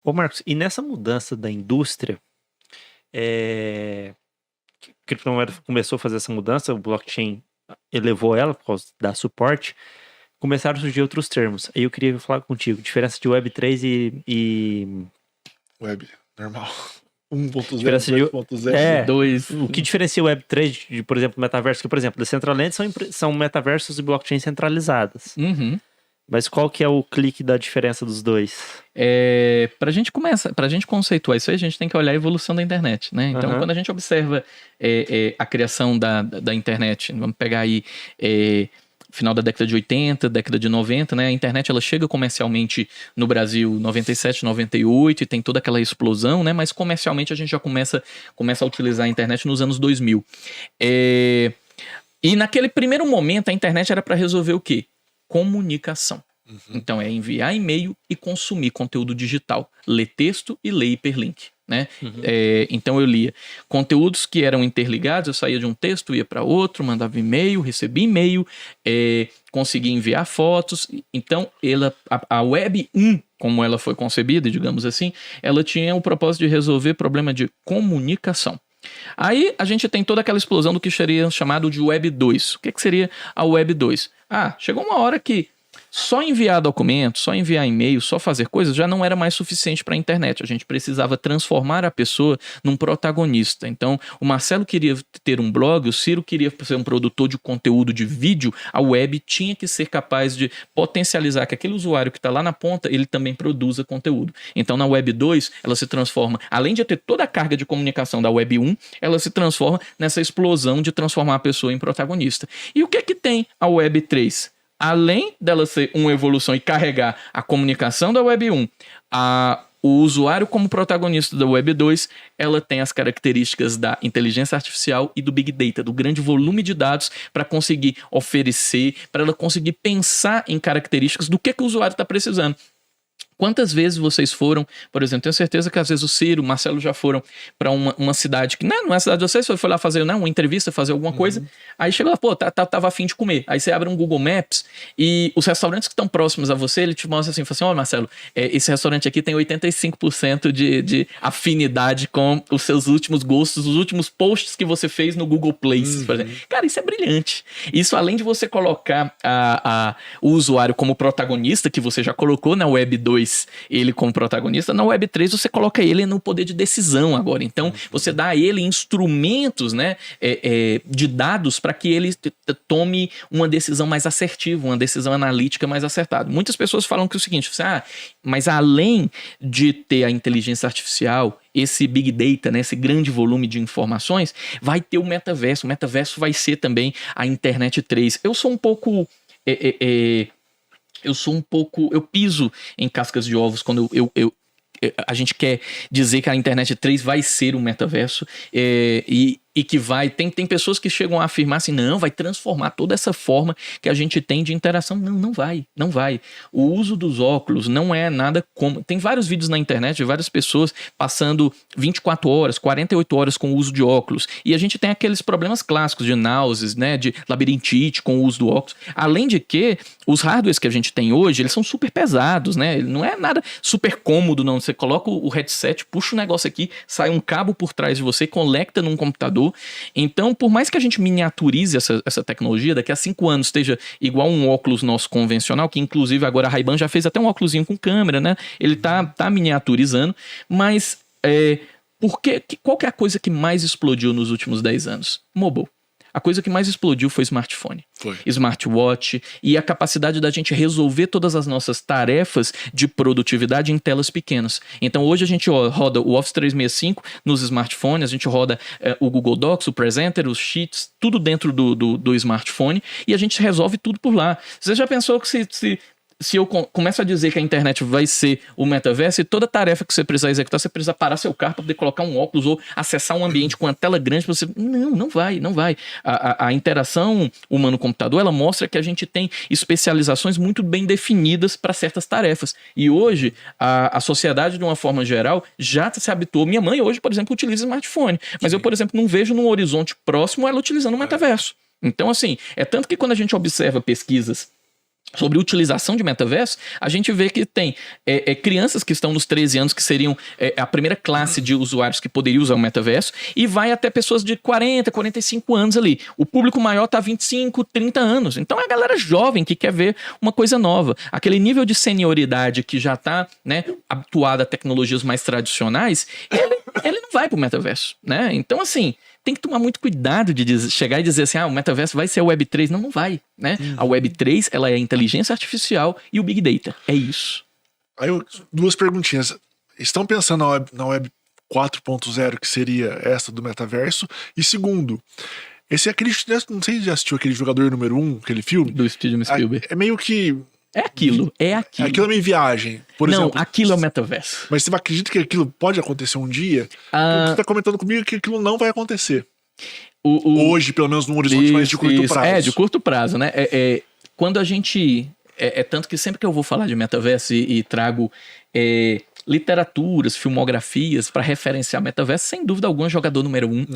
Ô Marcos, e nessa mudança da indústria, que a criptomoeda começou a fazer essa mudança, o blockchain elevou ela por causa da suporte, começaram a surgir outros termos. Aí eu queria falar contigo, diferença de Web3 e Web, normal. 1.0, diferença de 2.0. Dois. o que diferencia o Web3 de, por exemplo, metaverso, que, por exemplo, Decentraland são metaversos e blockchains centralizadas. Uhum. Mas qual que é o clique da diferença dos dois? Pra gente conceituar isso aí, a gente tem que olhar a evolução da internet, né? Então, Aham. quando a gente observa a criação da internet, vamos pegar aí final da década de 80, década de 90, né? A internet ela chega comercialmente no Brasil 97, 98 e tem toda aquela explosão, né? Mas comercialmente a gente já começa a utilizar a internet nos anos 2000. E naquele primeiro momento a internet era para resolver o quê? Comunicação. Então é enviar e-mail e consumir conteúdo digital, ler texto e ler hiperlink, né? Então eu lia conteúdos que eram interligados, eu saía de um texto, ia para outro, mandava e-mail, recebia e-mail, conseguia enviar fotos. Então a Web 1, como ela foi concebida, digamos assim, ela tinha o propósito de resolver problema de comunicação. Aí a gente tem toda aquela explosão do que seria chamado de Web 2. O que seria a Web 2? Chegou uma hora que só enviar documentos, só enviar e-mail, só fazer coisas já não era mais suficiente para a internet. A gente precisava transformar a pessoa num protagonista. Então, o Marcelo queria ter um blog, o Ciro queria ser um produtor de conteúdo de vídeo, a web tinha que ser capaz de potencializar que aquele usuário que está lá na ponta, ele também produza conteúdo. Então, na Web 2, ela se transforma, além de ter toda a carga de comunicação da Web 1, ela se transforma nessa explosão de transformar a pessoa em protagonista. E o que é que tem a Web 3? Além dela ser uma evolução e carregar a comunicação da Web 1, o usuário como protagonista da Web 2, ela tem as características da inteligência artificial e do Big Data, do grande volume de dados para conseguir oferecer, para ela conseguir pensar em características do que o usuário está precisando. Quantas vezes vocês foram, por exemplo, tenho certeza que às vezes o Ciro, o Marcelo já foram para uma cidade que não é a cidade de vocês, foi lá fazer uma entrevista, fazer alguma coisa, aí chegou lá, tava afim de comer. Aí você abre um Google Maps e os restaurantes que estão próximos a você, ele te mostra assim, fala assim, Marcelo, esse restaurante aqui tem 85% de afinidade com os seus últimos gostos, os últimos posts que você fez no Google Places, por exemplo. Cara, isso é brilhante. Isso além de você colocar o usuário como protagonista, que você já colocou na Web 2, ele como protagonista, na Web 3 você coloca ele no poder de decisão agora. Então, você dá a ele instrumentos, né, de dados para que ele tome uma decisão mais assertiva, uma decisão analítica mais acertada. Muitas pessoas falam que é o seguinte, mas além de ter a inteligência artificial, esse Big Data, né, esse grande volume de informações, vai ter o metaverso. O metaverso vai ser também a Internet 3. Eu sou um pouco... eu piso em cascas de ovos quando a gente quer dizer que a Internet 3 vai ser um metaverso e que vai... Tem pessoas que chegam a afirmar assim, não, vai transformar toda essa forma que a gente tem de interação. Não vai. O uso dos óculos não é nada como... Tem vários vídeos na internet de várias pessoas passando 24 horas, 48 horas com o uso de óculos. E a gente tem aqueles problemas clássicos de náuseas, né, de labirintite com o uso do óculos. Além de que os hardwares que a gente tem hoje, eles são super pesados, né? Não é nada super cômodo, não. Você coloca o headset, puxa o negócio aqui, sai um cabo por trás de você, conecta num computador. Então, por mais que a gente miniaturize essa tecnologia, daqui a 5 anos esteja igual um óculos nosso convencional, que inclusive agora a Ray-Ban já fez até um óculosinho com câmera, né? Ele tá miniaturizando, mas qual que é a coisa que mais explodiu nos últimos 10 anos? Mobile. A coisa que mais explodiu foi smartphone, smartwatch e a capacidade da gente resolver todas as nossas tarefas de produtividade em telas pequenas. Então hoje a gente roda o Office 365 nos smartphones, a gente roda o Google Docs, o Presenter, os Sheets, tudo dentro do smartphone e a gente resolve tudo por lá. Você já pensou que se eu começo a dizer que a internet vai ser o metaverso e toda tarefa que você precisar executar, você precisa parar seu carro para poder colocar um óculos ou acessar um ambiente com uma tela grande para você... Não vai. A interação humano-computador, ela mostra que a gente tem especializações muito bem definidas para certas tarefas. E hoje, a sociedade, de uma forma geral, já se habituou. Minha mãe hoje, por exemplo, utiliza smartphone. Mas eu, por exemplo, não vejo num horizonte próximo ela utilizando o metaverso. Então, assim, tanto que quando a gente observa pesquisas sobre utilização de metaverso, a gente vê que tem crianças que estão nos 13 anos, que seriam a primeira classe de usuários que poderiam usar o metaverso, e vai até pessoas de 40, 45 anos ali. O público maior tá 25, 30 anos. Então é a galera jovem que quer ver uma coisa nova. Aquele nível de senioridade que já tá, né, habituado a tecnologias mais tradicionais, ele não vai pro metaverso, né? Então, assim, tem que tomar muito cuidado de chegar e dizer assim, o metaverso vai ser a Web3. Não vai, né? A Web3, ela é a inteligência artificial e o Big Data. É isso. Aí, duas perguntinhas. Estão pensando na Web 4.0, que seria essa do metaverso? E segundo, não sei se já assistiu aquele Jogador Número 1, aquele filme? Do Steven Spielberg. É meio que... É aquilo. Aquilo é meio viagem, por exemplo. Não, aquilo é o metaverso. Mas você acredita que aquilo pode acontecer um dia? Você tá comentando comigo que aquilo não vai acontecer. Hoje, pelo menos num horizonte mais de curto prazo. De curto prazo, né? Quando a gente... tanto que sempre que eu vou falar de metaverso e trago literaturas, filmografias para referenciar metaverso, sem dúvida alguma, Jogador Número 1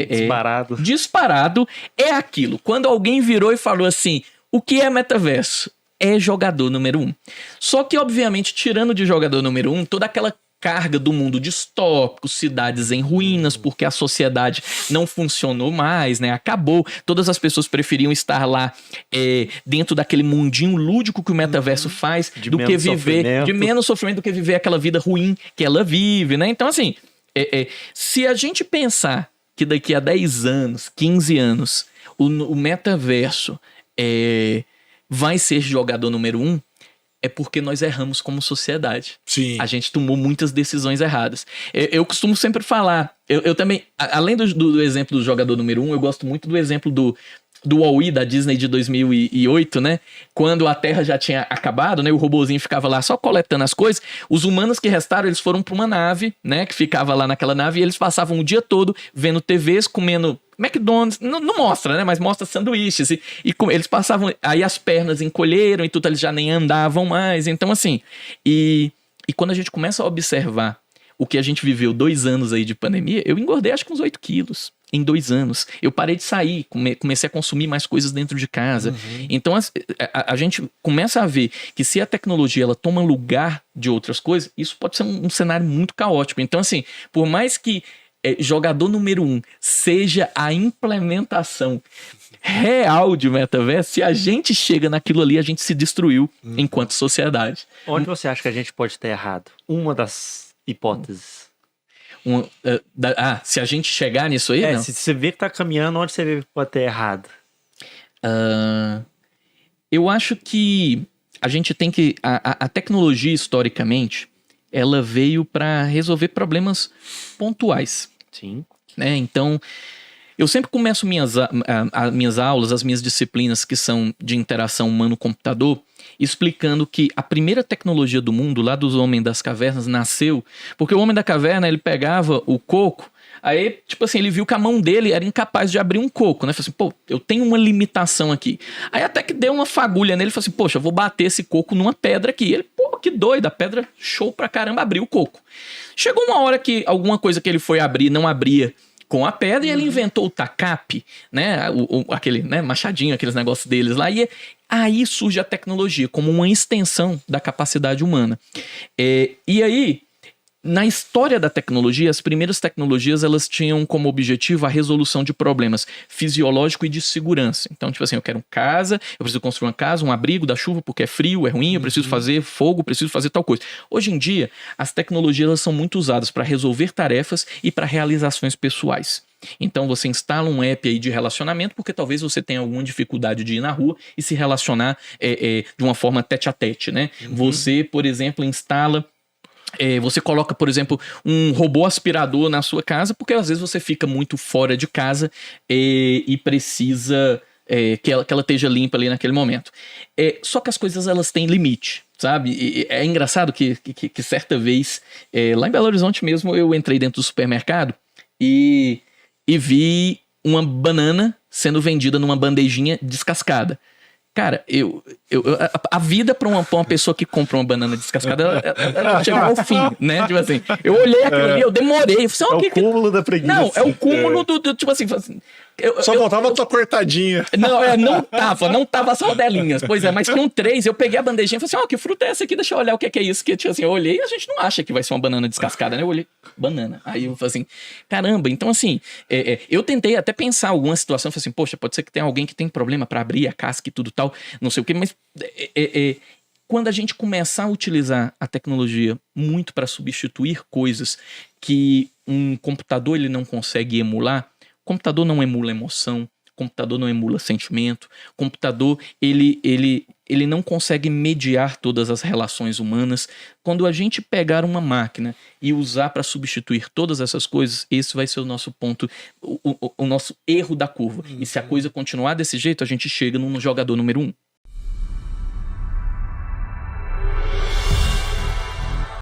disparado. Disparado é aquilo. Quando alguém virou e falou assim... O que é metaverso? É Jogador Número 1. Só que, obviamente, tirando de Jogador Número 1, toda aquela carga do mundo distópico, cidades em ruínas, porque a sociedade não funcionou mais, né? Acabou. Todas as pessoas preferiam estar lá dentro daquele mundinho lúdico que o metaverso faz, do que viver de menos sofrimento do que viver aquela vida ruim que ela vive, né? Então, assim, se a gente pensar que daqui a 10 anos, 15 anos, o metaverso vai ser Jogador Número 1, é porque nós erramos como sociedade. Sim. A gente tomou muitas decisões erradas. Eu costumo sempre falar, eu também, além do exemplo do Jogador Número 1, eu gosto muito do exemplo do Wall-E da Disney de 2008, né? Quando a Terra já tinha acabado, né? O robozinho ficava lá só coletando as coisas. Os humanos que restaram, eles foram para uma nave, né? Que ficava lá naquela nave e eles passavam o dia todo vendo TVs, comendo McDonald's. Não mostra, né? Mas mostra sanduíches. E eles passavam... Aí as pernas encolheram e tudo, eles já nem andavam mais. Então, assim... E quando a gente começa a observar o que a gente viveu 2 anos aí de pandemia, eu engordei acho que uns 8 quilos. Em 2 anos. Eu parei de sair, comecei a consumir mais coisas dentro de casa. Uhum. Então a gente começa a ver que se a tecnologia ela toma lugar de outras coisas, isso pode ser um cenário muito caótico. Então, assim, por mais que Jogador Número 1 seja a implementação real de metaverso, se a gente chega naquilo ali, a gente se destruiu enquanto sociedade. Onde você acha que a gente pode estar errado? Uma das hipóteses. Se a gente chegar nisso aí, não? Se você vê que tá caminhando, onde você vê que pode ter errado? Eu acho que a gente tem que... A tecnologia, historicamente, ela veio para resolver problemas pontuais. Sim. Né? Então, eu sempre começo minhas aulas, as minhas disciplinas que são de interação humano-computador, explicando que a primeira tecnologia do mundo, lá dos homens das cavernas, nasceu porque o homem da caverna, ele pegava o coco, aí, tipo assim, ele viu que a mão dele era incapaz de abrir um coco, né? Falei assim, eu tenho uma limitação aqui. Aí até que deu uma fagulha nele, falou assim, poxa, eu vou bater esse coco numa pedra aqui. Ele, que doido, a pedra show pra caramba, abriu o coco. Chegou uma hora que alguma coisa que ele foi abrir não abria com a pedra, e ele inventou o tacape, né? Aquele, né, machadinho, aqueles negócios deles lá, e aí surge a tecnologia como uma extensão da capacidade humana. E aí, na história da tecnologia, as primeiras tecnologias, elas tinham como objetivo a resolução de problemas fisiológicos e de segurança. Então, tipo assim, eu quero casa, eu preciso construir uma casa, um abrigo da chuva porque é frio, é ruim, eu preciso fazer fogo, preciso fazer tal coisa. Hoje em dia, as tecnologias elas são muito usadas para resolver tarefas e para realizações pessoais. Então você instala um app aí de relacionamento porque talvez você tenha alguma dificuldade de ir na rua e se relacionar de uma forma tete a tete, né? Você, por exemplo, instala... você coloca, por exemplo, um robô aspirador na sua casa, porque às vezes você fica muito fora de casa e precisa que ela esteja limpa ali naquele momento. Só que as coisas elas têm limite, sabe? E é engraçado que certa vez, lá em Belo Horizonte mesmo, eu entrei dentro do supermercado e vi uma banana sendo vendida numa bandejinha descascada. Cara, a vida pra uma pessoa que compra uma banana descascada, ela chegou ao fim, né? Tipo assim, eu olhei aquilo ali, eu demorei. Eu falei, o cúmulo da preguiça. Não, é o cúmulo do tipo assim... Só faltava a tua cortadinha. Não tava só rodelinhas. Pois é, mas tinham 3, eu peguei a bandejinha e falei assim, que fruta é essa aqui? Deixa eu olhar o que é isso. Que, tipo assim, eu olhei e a gente não acha que vai ser uma banana descascada, né? Eu olhei, banana. Aí eu falei assim, caramba. Então assim, eu tentei até pensar alguma situação, falei assim, poxa, pode ser que tenha alguém que tem problema pra abrir a casca e tudo tal, não sei o que, mas quando a gente começar a utilizar a tecnologia muito para substituir coisas que um computador ele não consegue emular, computador não emula emoção, computador não emula sentimento, computador ele não consegue mediar todas as relações humanas. Quando a gente pegar uma máquina e usar para substituir todas essas coisas, esse vai ser o nosso ponto, o nosso erro da curva. E se a coisa continuar desse jeito, a gente chega no jogador número 1.